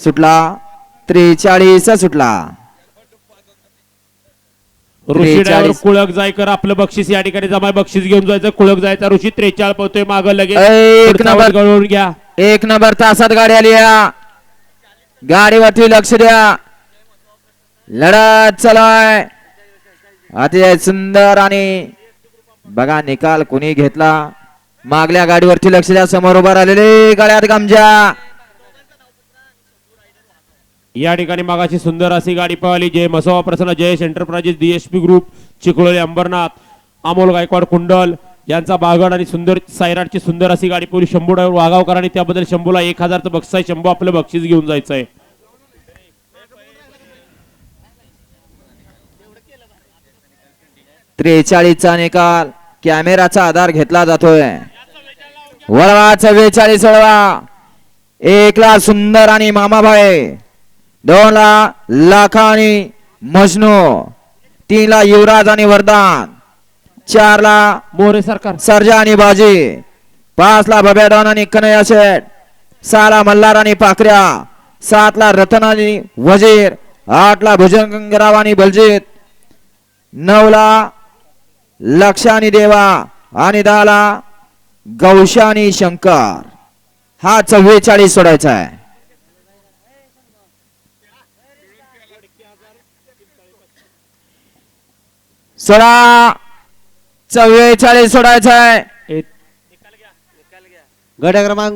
सुटला 43 सुटला. ऋषी ड्रायव्हर कुळक जायकर आपलं बक्षीस या ठिकाणी जमा बक्षीस घेऊन जायचं. कुळक जायचा ऋषी 43 पळतोय मागं लगेच एक नंबर गळून घ्या. 1 नंबर तासात गाडी आली. गाडीवरती लक्ष द्या. लढत चालू अतिशय सुंदर आणि बघा निकाल कोणी घेतला. मागल्या गाडीवरती लक्ष द्या. समोर उभा राहिलेले गळ्यात गमजा. या ठिकाणी मागाची सुंदर अशी गाडी पळाली. जय मसोबा प्रसन्न Jayesh enterprises DSP group Chikhloli Ambernath Amol Gaikwad Kundal यांचा बागड आणि सुंदर सायराटची सुंदर अशी गाडी पळली. शंभू ड्रायव्हर वाघावकर आणि त्याबद्दल शंभूला 1000चं बक्षीस आहे. शंभू आपलं बक्षीस घेऊन जायचंय. चा निकाल कॅमेराचा आधार घेतला जातोय. वळवा 44 वळवा. 1 ला सुंदर आणि मामाभाई. 2 ला लाखा आणि मजनू. 3 ला युवराज आणि वरदान. 4 ला मोरे सरकार सर्जा आणि बाजी. 5 ला बब्या डॉन आणि कन्हैया शेठ. 6 ला मल्हार आणि पाखऱ्या. 7 ला रतन आणि वजीर. 8 ला भुजंगराव आणि बलजीत. 9 ला लक्ष्य आणि देवा आणि 10 ला गौशा आणि शंकर. हा 44 सोडायचा आहे. सोडा 44 सोडायचा आहे. गट क्रमांक